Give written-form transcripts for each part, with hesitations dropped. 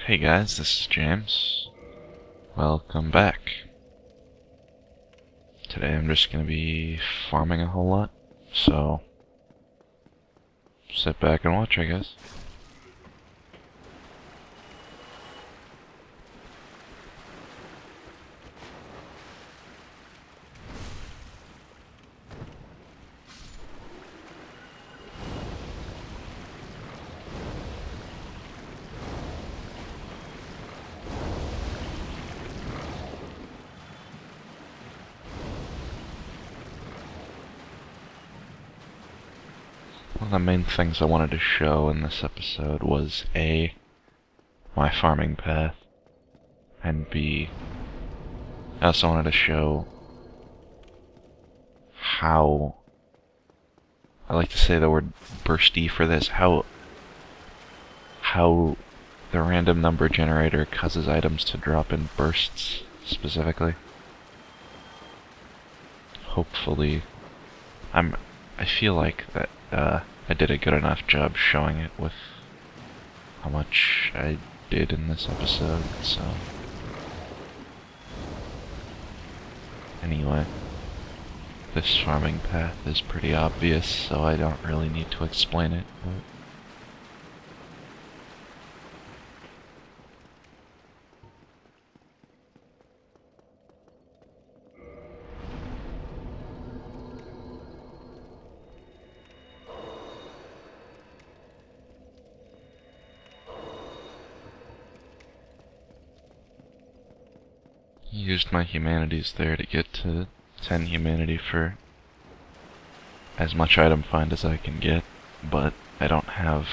Hey guys, this is James. Welcome back. Today I'm just gonna be farming a whole lot, so sit back and watch, I guess. One of the main things I wanted to show in this episode was A, my farming path, and B, I also wanted to show how, I like to say the word bursty for this, how the random number generator causes items to drop in bursts, specifically. Hopefully, I feel like that I did a good enough job showing it with how much I did in this episode, so... Anyway, this farming path is pretty obvious, so I don't really need to explain it, but... Used my humanities there to get to 10 humanity for as much item find as I can get, but I don't have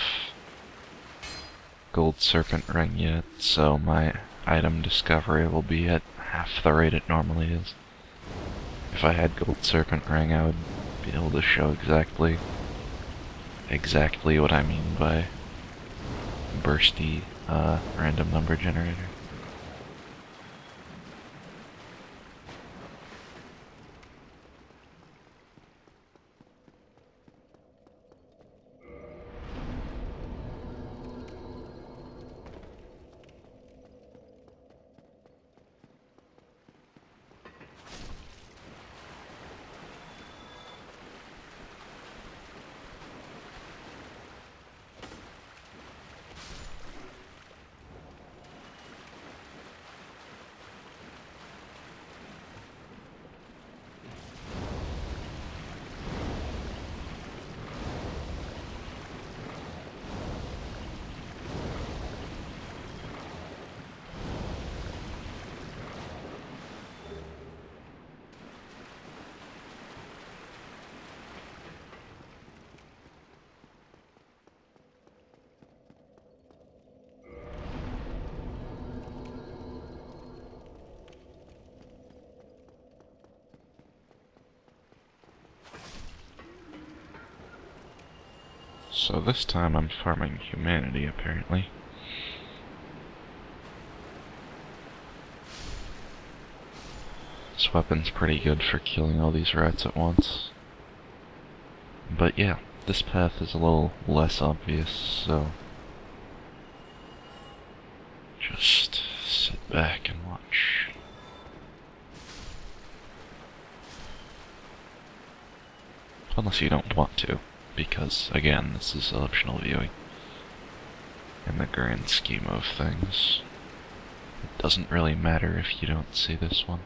gold serpent ring yet, so my item discovery will be at half the rate it normally is. If I had gold serpent ring, I would be able to show exactly what I mean by bursty random number generator. So this time I'm farming humanity, apparently. This weapon's pretty good for killing all these rats at once. But yeah, this path is a little less obvious, so... just sit back and watch. Unless you don't want to. Because, again, this is optional viewing. In the grand scheme of things, it doesn't really matter if you don't see this one.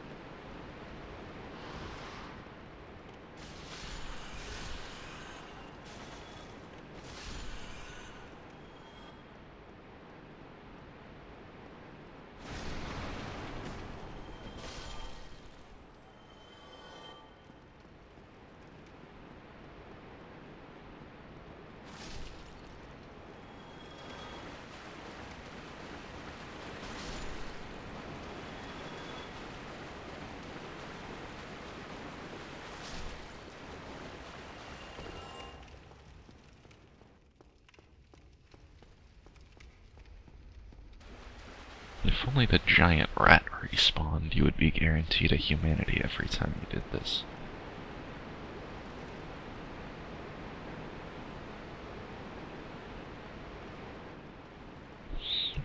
If only the giant rat respawned, you would be guaranteed a humanity every time you did this.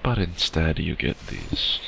But instead you get these.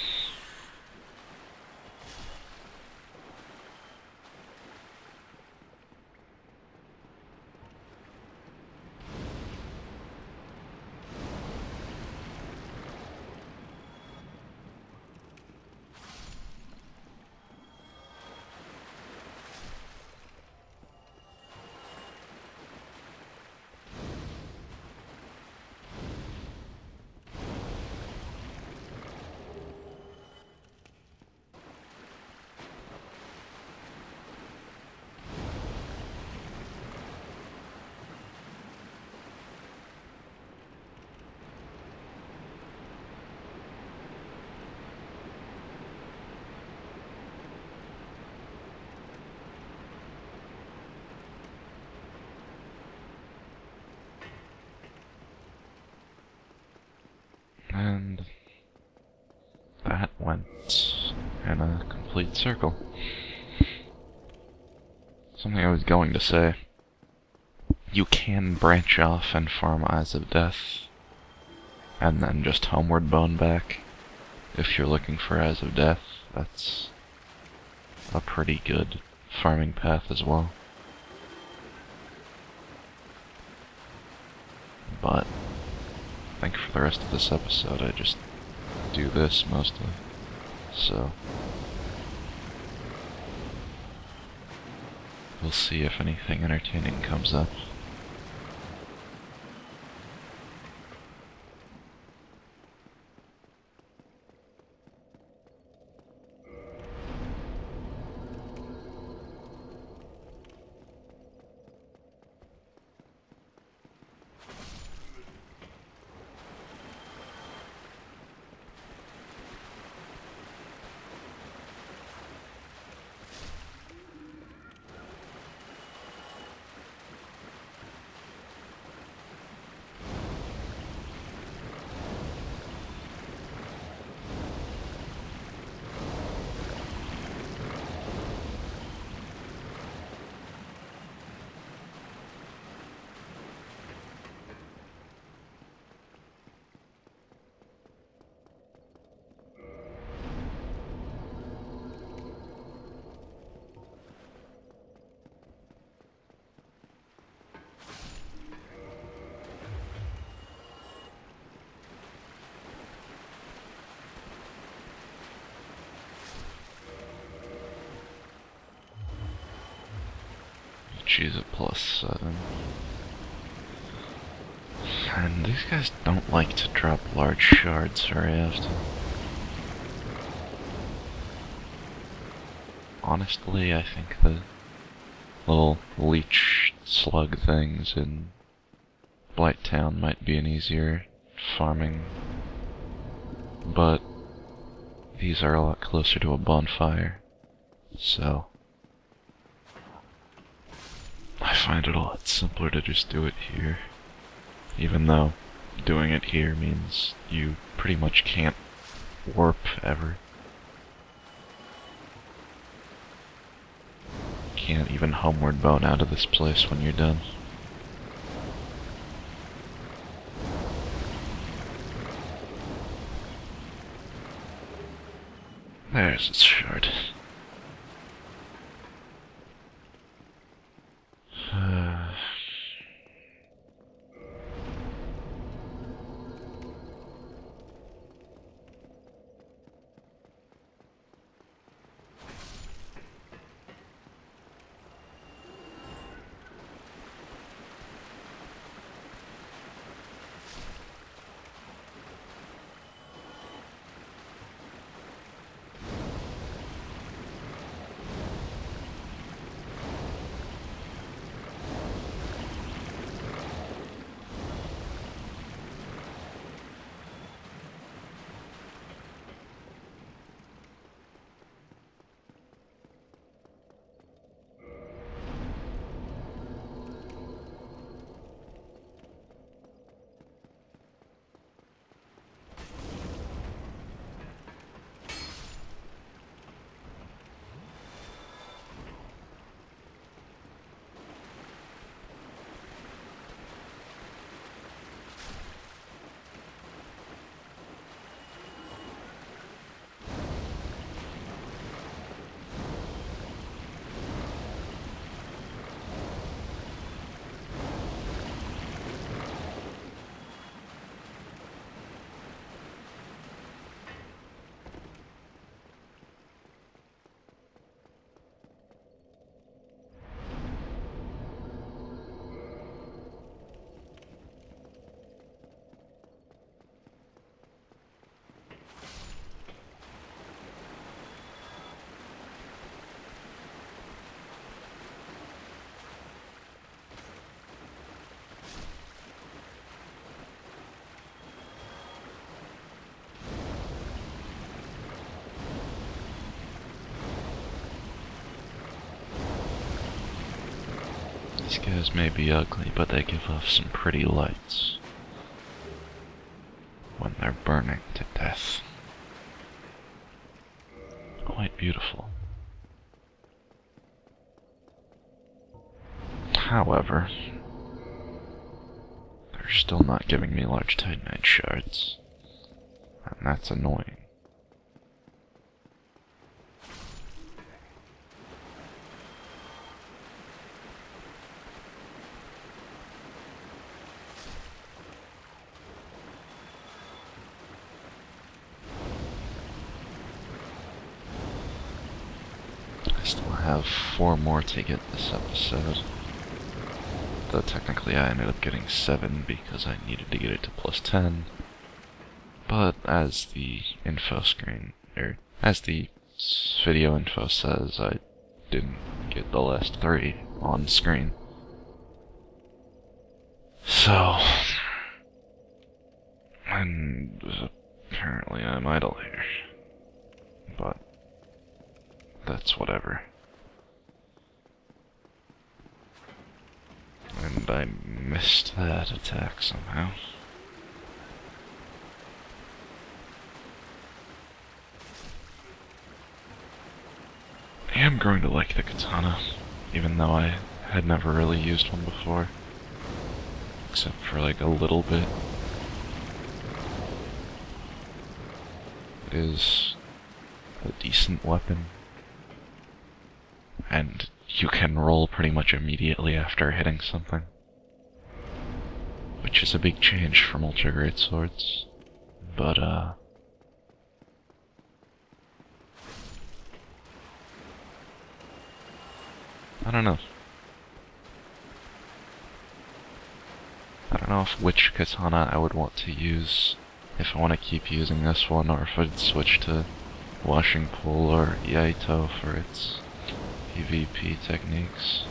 And that went in a complete circle. Something I was going to say. You can branch off and farm Eyes of Death, and then just homeward bone back. If you're looking for Eyes of Death, that's a pretty good farming path as well. But I think for the rest of this episode I just do this mostly, so we'll see if anything entertaining comes up. She's a +7. And these guys don't like to drop large shards very often. Honestly, I think the little leech slug things in Blighttown might be an easier farming, but these are a lot closer to a bonfire, so I find it a lot simpler to just do it here, even though doing it here means you pretty much can't warp ever. Can't even homeward bone out of this place when you're done. There's its shard. These guys may be ugly, but they give off some pretty lights when they're burning to death. Quite beautiful. However, they're still not giving me large titanite shards, and that's annoying. I still have 4 more to get this episode. Though technically I ended up getting 7 because I needed to get it to plus 10. But as the info screen, or as the video info says, I didn't get the last 3 on screen. So, and apparently I'm idle here. But that's whatever. And I missed that attack somehow. I am growing to like the katana, even though I had never really used one before. Except for like a little bit. It is a decent weapon. And you can roll pretty much immediately after hitting something. Which is a big change from ultra great swords. But I don't know. I don't know which katana I would want to use, if I want to keep using this one, or if I'd switch to washing pole or Yaito for its PvP techniques.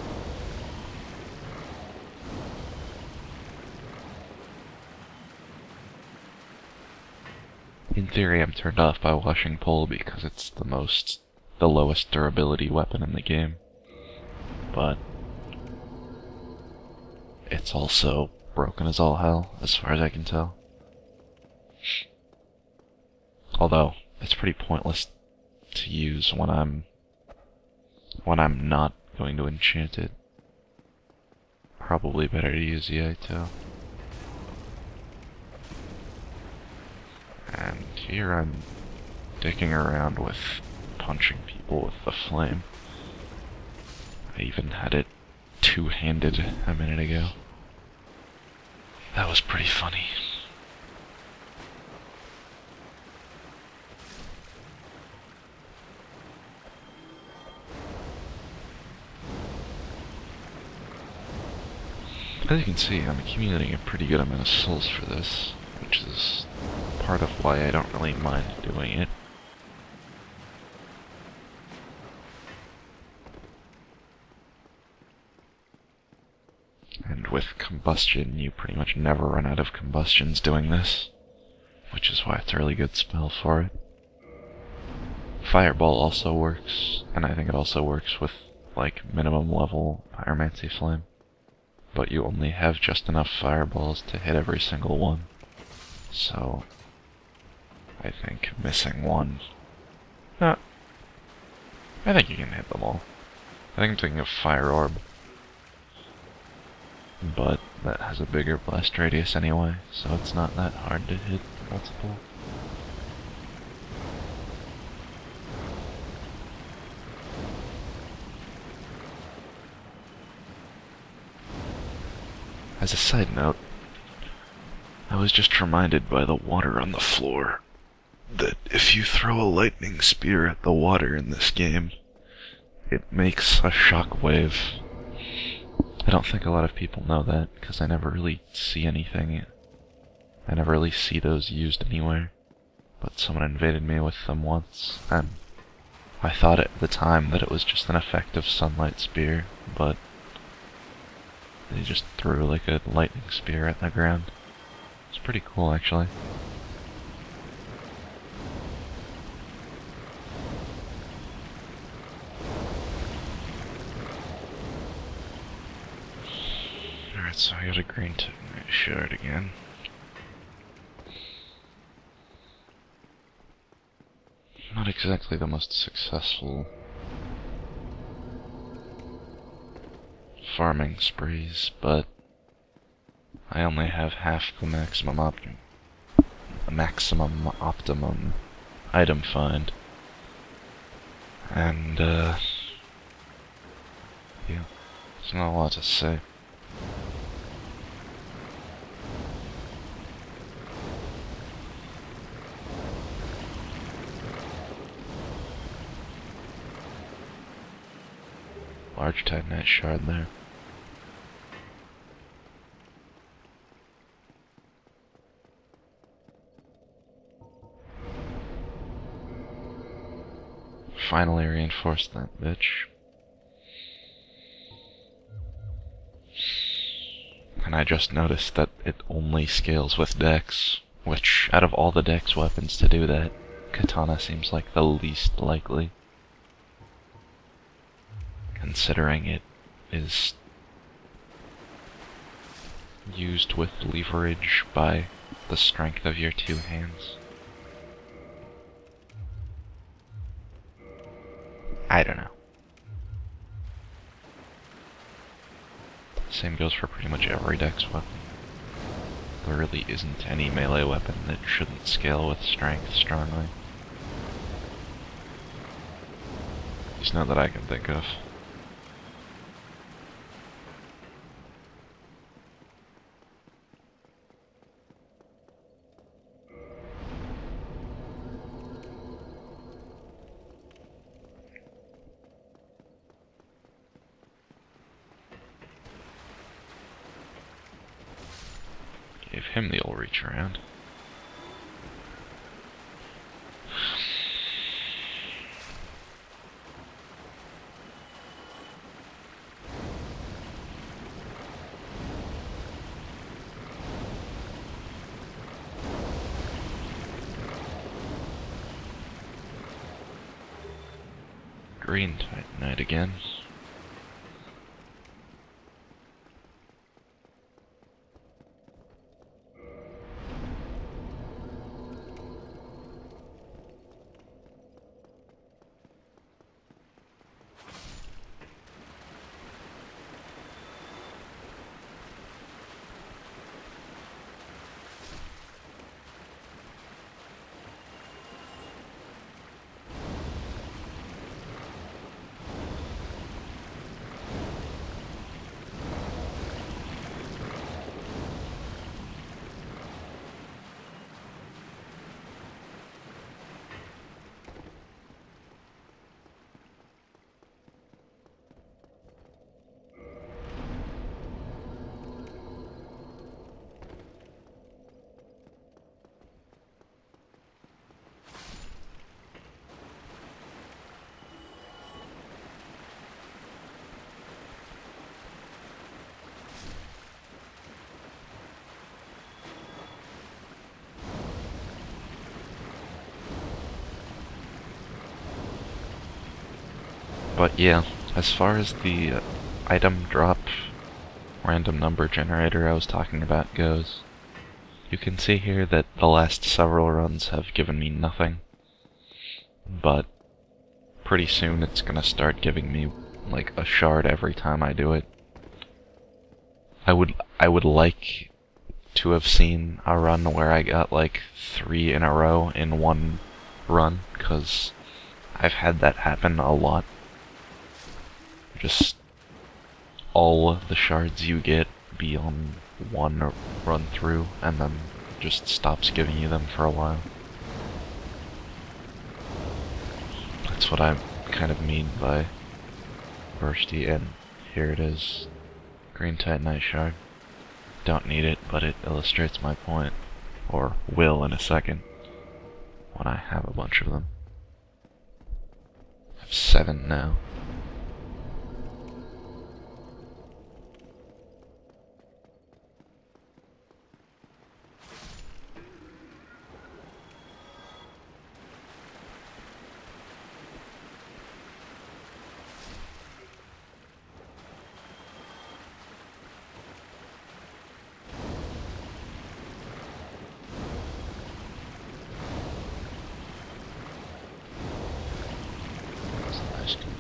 In theory, I'm turned off by washing pole because it's the lowest durability weapon in the game. But it's also broken as all hell, as far as I can tell. Although, it's pretty pointless to use when I'm not going to enchant it. Probably better to use Yaito. And here I'm dicking around with punching people with the flame. I even had it two-handed a minute ago. That was pretty funny. As you can see, I'm accumulating a pretty good amount of souls for this, which is part of why I don't really mind doing it. And with combustion, you pretty much never run out of combustions doing this, which is why it's a really good spell for it. Fireball also works, and I think it also works with, like, minimum level Pyromancy Flame. But you only have just enough fireballs to hit every single one. So, I think missing one... No. I think you can hit them all. I think I'm thinking of Fire Orb. But that has a bigger blast radius anyway, so it's not that hard to hit multiple. As a side note, I was just reminded by the water on the floor that if you throw a lightning spear at the water in this game, it makes a shockwave. I don't think a lot of people know that, because I never really see anything. I never really see those used anywhere. But someone invaded me with them once, and I thought at the time that it was just an effective sunlight spear, but they just threw like a lightning spear at the ground. It's pretty cool, actually. Alright, so I got a green shard again. Not exactly the most successful farming sprees, but I only have half the maximum optimum item find. And, yeah, there's not a lot to say. Large titanite shard there. Finally reinforced that bitch. And I just noticed that it only scales with dex, which, out of all the dex weapons to do that, katana seems like the least likely. Considering it is used with leverage by the strength of your two hands. I don't know. Same goes for pretty much every dex weapon. There really isn't any melee weapon that shouldn't scale with strength strongly. At least not that I can think of. Gave him the old reach around. Green titanite again. But yeah, as far as the item drop random number generator I was talking about goes, you can see here that the last several runs have given me nothing, but pretty soon it's gonna start giving me like a shard every time I do it. I would like to have seen a run where I got like 3 in a row in one run, because I've had that happen a lot. Just all of the shards you get be on one run through, and then just stops giving you them for a while. That's what I kind of mean by bursty, and here it is. Green titanite shard. Don't need it, but it illustrates my point. Or will in a second, when I have a bunch of them. I have 7 now.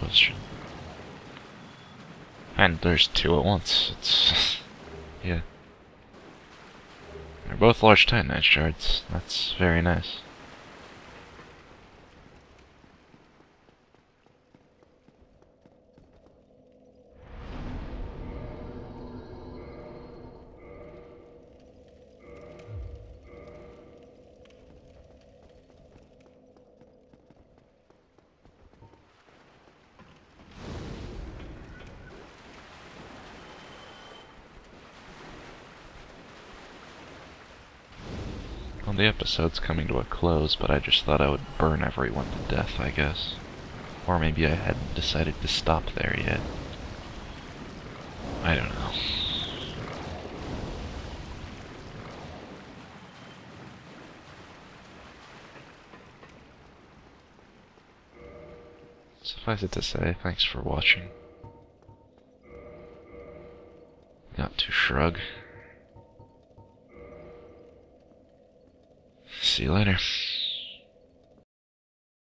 question. And there's two at once. It's... yeah. They're both large titanite shards. That's very nice. Well, the episode's coming to a close, but I just thought I would burn everyone to death, I guess. Or maybe I hadn't decided to stop there yet. I don't know. Suffice it to say, thanks for watching. Got to shrug. See you later.